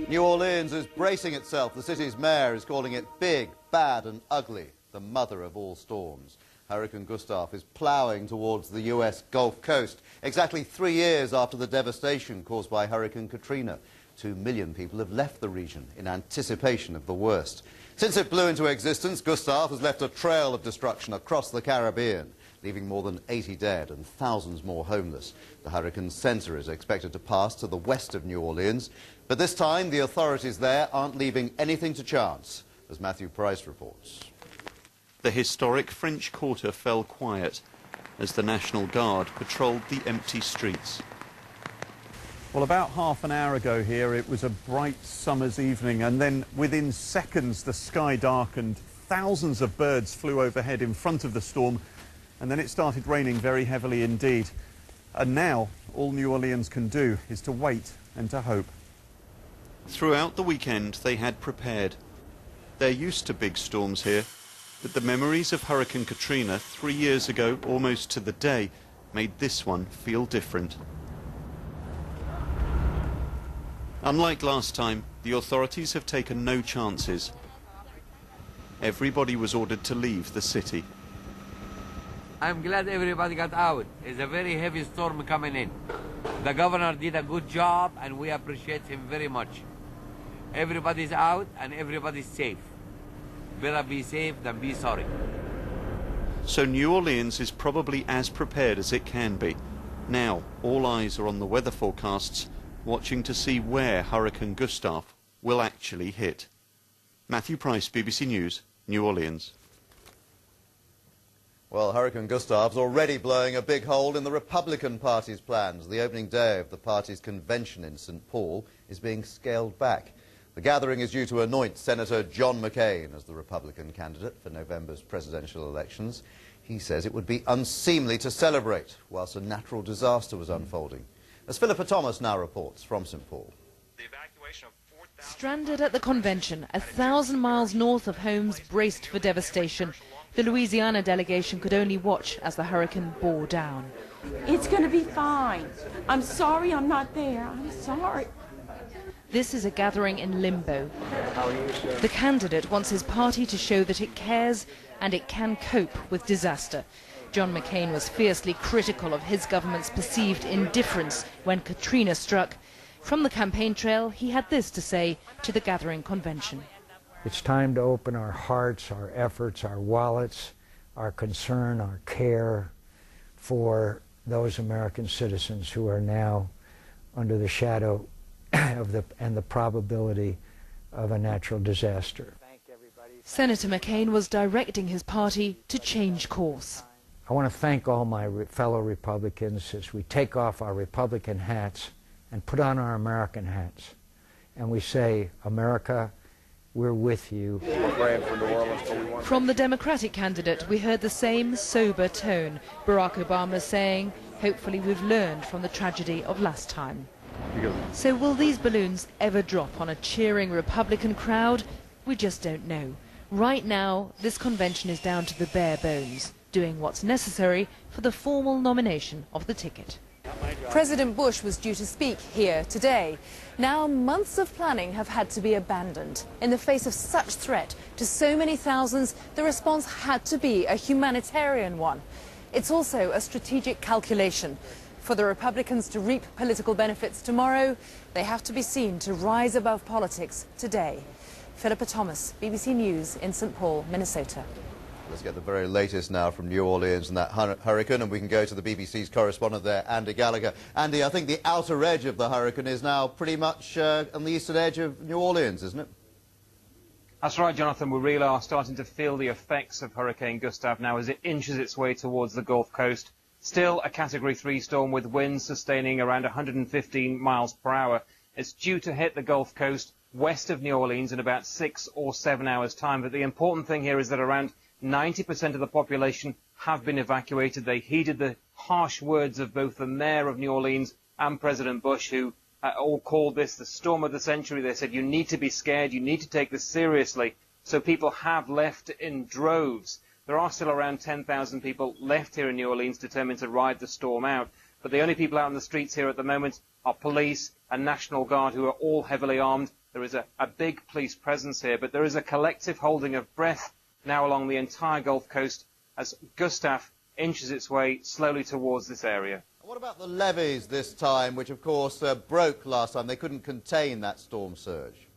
New Orleans is bracing itself. The city's mayor is calling it big, bad and ugly, the mother of all storms. Hurricane Gustav is ploughing towards the US Gulf Coast, exactly 3 years after the devastation caused by Hurricane Katrina. 2 million people have left the region in anticipation of the worst. Since it blew into existence, Gustav has left a trail of destruction across the Caribbean, leaving more than 80 dead and thousands more homeless. The hurricane's center is expected to pass to the west of New Orleans, but this time the authorities there aren't leaving anything to chance, as Matthew Price reports. The historic French Quarter fell quiet as the National Guard patrolled the empty streets. Well, about half an hour ago here, it was a bright summer's evening, and then within seconds the sky darkened. Thousands of birds flew overhead in front of the storm, and then it started raining very heavily indeed. And now all New Orleans can do is to wait and to hope. Throughout the weekend they had prepared. They're used to big storms here, but the memories of Hurricane Katrina 3 years ago, almost to the day, made this one feel different. Unlike last time, the authorities have taken no chances. Everybody was ordered to leave the city. I'm glad everybody got out. It's a very heavy storm coming in. The governor did a good job and we appreciate him very much. Everybody's out and everybody's safe. Better be safe than be sorry. So New Orleans is probably as prepared as it can be. Now all eyes are on the weather forecasts, watching to see where Hurricane Gustav will actually hit. Matthew Price, BBC News, New Orleans. Well, Hurricane Gustav's already blowing a big hole in the Republican Party's plans. The opening day of the party's convention in St. Paul is being scaled back. The gathering is due to anoint Senator John McCain as the Republican candidate for November's presidential elections. He says it would be unseemly to celebrate whilst a natural disaster was unfolding. As Philippa Thomas now reports from St. Paul. Stranded at the convention, 1,000 miles north of homes braced for devastation, the Louisiana delegation could only watch as the hurricane bore down. It's going to be fine. I'm sorry I'm not there. I'm sorry. This is a gathering in limbo. The candidate wants his party to show that it cares and it can cope with disaster. John McCain was fiercely critical of his government's perceived indifference when Katrina struck. From the campaign trail, he had this to say to the gathering convention. It's time to open our hearts, our efforts, our wallets, our concern, our care for those American citizens who are now under the shadow of the probability of a natural disaster. Senator McCain was directing his party to change course. I want to thank all my fellow Republicans as we take off our Republican hats and put on our American hats. And we say, America, we're with you. From the Democratic candidate, we heard the same sober tone. Barack Obama saying, hopefully we've learned from the tragedy of last time. So will these balloons ever drop on a cheering Republican crowd? We just don't know. Right now, this convention is down to the bare bones, doing what's necessary for the formal nomination of the ticket. President Bush was due to speak here today. Now months of planning have had to be abandoned. In the face of such threat to so many thousands, the response had to be a humanitarian one. It's also a strategic calculation. For the Republicans to reap political benefits tomorrow, they have to be seen to rise above politics today. Philippa Thomas, BBC News in St. Paul, Minnesota. Let's get the very latest now from New Orleans and that hurricane, and we can go to the BBC's correspondent there, Andy Gallagher. Andy, I think the outer edge of the hurricane is now pretty much on the eastern edge of New Orleans, isn't it? That's right, Jonathan. We really are starting to feel the effects of Hurricane Gustav now as it inches its way towards the Gulf Coast. Still a Category 3 storm with winds sustaining around 115 miles per hour. It's due to hit the Gulf Coast west of New Orleans in about 6 or 7 hours' time. But the important thing here is that around 90% of the population have been evacuated. They heeded the harsh words of both the mayor of New Orleans and President Bush, who all called this the storm of the century. They said, you need to be scared, you need to take this seriously. So people have left in droves. There are still around 10,000 people left here in New Orleans determined to ride the storm out. But the only people out on the streets here at the moment our police and National Guard, who are all heavily armed. There is a big police presence here, but there is a collective holding of breath now along the entire Gulf Coast as Gustav inches its way slowly towards this area. What about the levees this time, which of course broke last time? They couldn't contain that storm surge.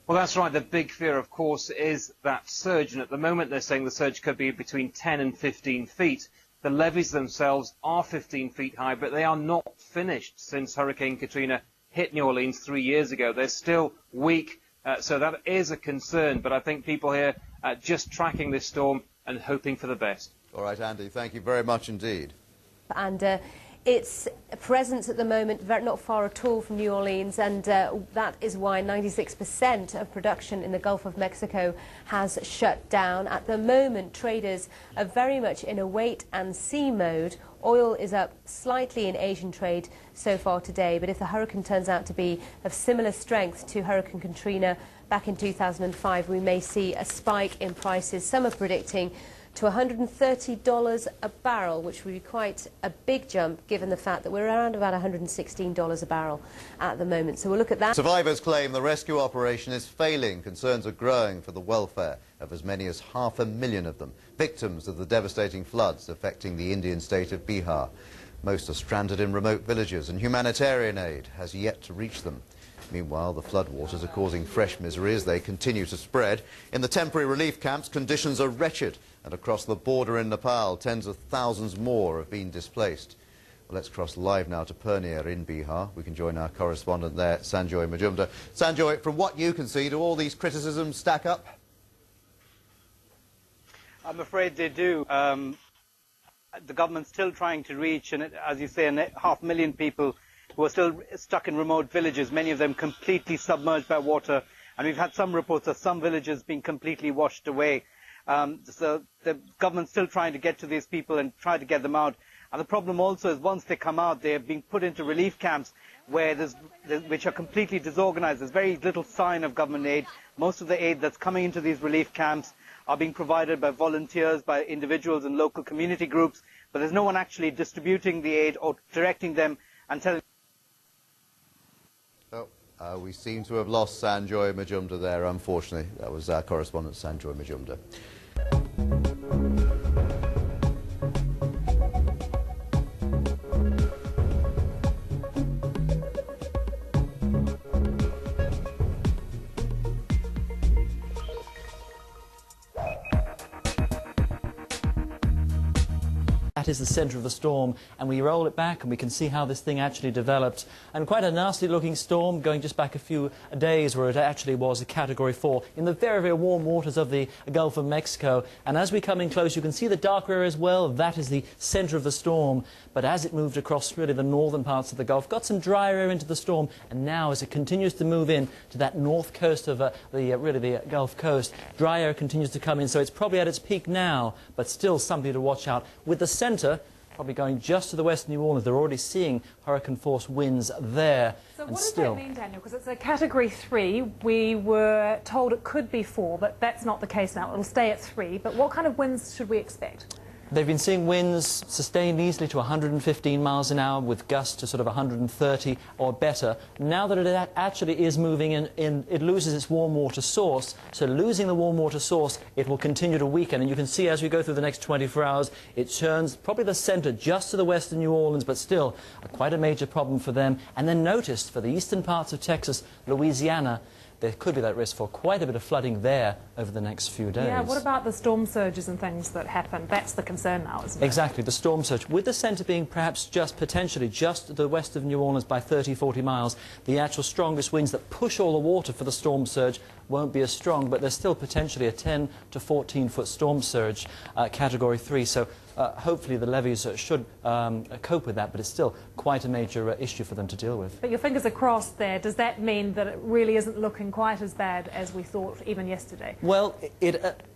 Well, that's right. The big fear, of course, is that surge, and at the moment they're saying the surge could be between 10 and 15 feet. The levees themselves are 15 feet high, but they are not finished since Hurricane Katrina hit New Orleans 3 years ago. They're still weak, so that is a concern, but I think people here are just tracking this storm and hoping for the best. All right, Andy, thank you very much indeed. And its presence at the moment not far at all from New Orleans, and that is why 96% of production in the Gulf of Mexico has shut down. At the moment, traders are very much in a wait-and-see mode. Oil is up slightly in Asian trade so far today, but if the hurricane turns out to be of similar strength to Hurricane Katrina back in 2005, we may see a spike in prices. Some are predicting to $130 a barrel, which would be quite a big jump given the fact that we're around about $116 a barrel at the moment. So we'll look at that. Survivors claim the rescue operation is failing. Concerns are growing for the welfare of as many as 500,000 of them, victims of the devastating floods affecting the Indian state of Bihar. Most are stranded in remote villages, and humanitarian aid has yet to reach them. Meanwhile, the floodwaters are causing fresh misery as they continue to spread. In the temporary relief camps, conditions are wretched, and across the border in Nepal, tens of thousands more have been displaced. Well, let's cross live now to Purnia in Bihar. We can join our correspondent there, Sanjoy Majumdar. Sanjoy, from what you can see, do all these criticisms stack up? I'm afraid they do. The government's still trying to reach, and as you say, 500,000 people who are still stuck in remote villages, many of them completely submerged by water. And we've had some reports of some villages being completely washed away. So the government's still trying to get to these people and try to get them out. And the problem also is once they come out, they're being put into relief camps which are completely disorganized. There's very little sign of government aid. Most of the aid that's coming into these relief camps are being provided by volunteers, by individuals and local community groups. But there's no one actually distributing the aid or directing them and telling. We seem to have lost Sanjoy Majumdar there, unfortunately. That was our correspondent, Sanjoy Majumdar. That is the centre of the storm, and we roll it back and we can see how this thing actually developed. And quite a nasty looking storm, going just back a few days where it actually was a Category 4 in the very, very warm waters of the Gulf of Mexico. And as we come in close, you can see the darker area as well. That is the centre of the storm. But as it moved across really the northern parts of the Gulf, got some drier air into the storm, and now as it continues to move in to that north coast of the Gulf Coast, dry air continues to come in. So it's probably at its peak now, but still something to watch out. With the centre probably going just to the west of New Orleans, they're already seeing hurricane-force winds there. So what does that mean, Daniel? Because it's a Category 3. We were told it could be 4, but that's not the case now. It'll stay at 3. But what kind of winds should we expect? They've been seeing winds sustained easily to 115 miles an hour with gusts to sort of 130 or better. Now that it actually is moving in, it loses its warm water source. So losing the warm water source, it will continue to weaken. And you can see as we go through the next 24 hours, it turns probably the centre just to the west of New Orleans, but still quite a major problem for them. And then notice for the eastern parts of Texas, Louisiana, there could be that risk for quite a bit of flooding there over the next few days. Yeah, what about the storm surges and things that happen? That's the concern now, isn't it? Exactly, the storm surge. With the centre being perhaps potentially just to the west of New Orleans by 30, 40 miles, the actual strongest winds that push all the water for the storm surge won't be as strong, but there's still potentially a 10 to 14-foot storm surge, Category 3. So hopefully the levees should cope with that, but it's still quite a major issue for them to deal with. But your fingers are crossed there. Does that mean that it really isn't looking quite as bad as we thought even yesterday? Well,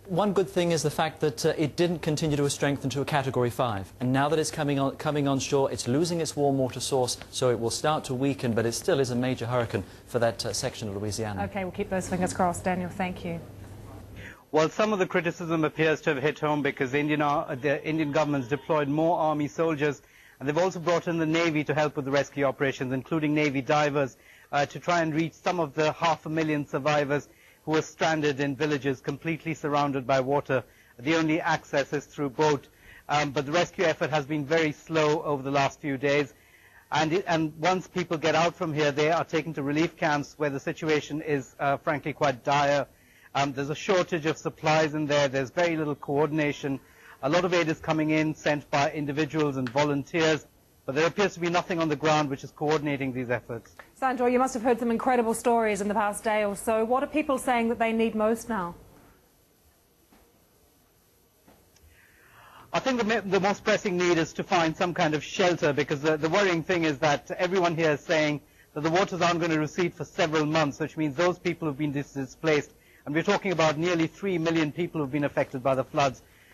one good thing is the fact that it didn't continue to strengthen to a Category 5. And now that it's coming on shore, it's losing its warm water source, so it will start to weaken, but it still is a major hurricane for that section of Louisiana. OK, we'll keep those fingers crossed. Daniel, thank you. Well, some of the criticism appears to have hit home because the Indian government's deployed more army soldiers And they've also brought in the Navy to help with the rescue operations, including Navy divers, to try and reach some of the 500,000 survivors who are stranded in villages completely surrounded by water. The only access is through boat. But the rescue effort has been very slow over the last few days. And once people get out from here, they are taken to relief camps where the situation is, frankly, quite dire. There's a shortage of supplies in there. There's very little coordination. A lot of aid is coming in, sent by individuals and volunteers, but there appears to be nothing on the ground which is coordinating these efforts. Sandro, you must have heard some incredible stories in the past day or so. What are people saying that they need most now? I think the most pressing need is to find some kind of shelter, because the worrying thing is that everyone here is saying that the waters aren't going to recede for several months, which means those people who've been displaced, and we're talking about nearly 3 million people who've been affected by the floods,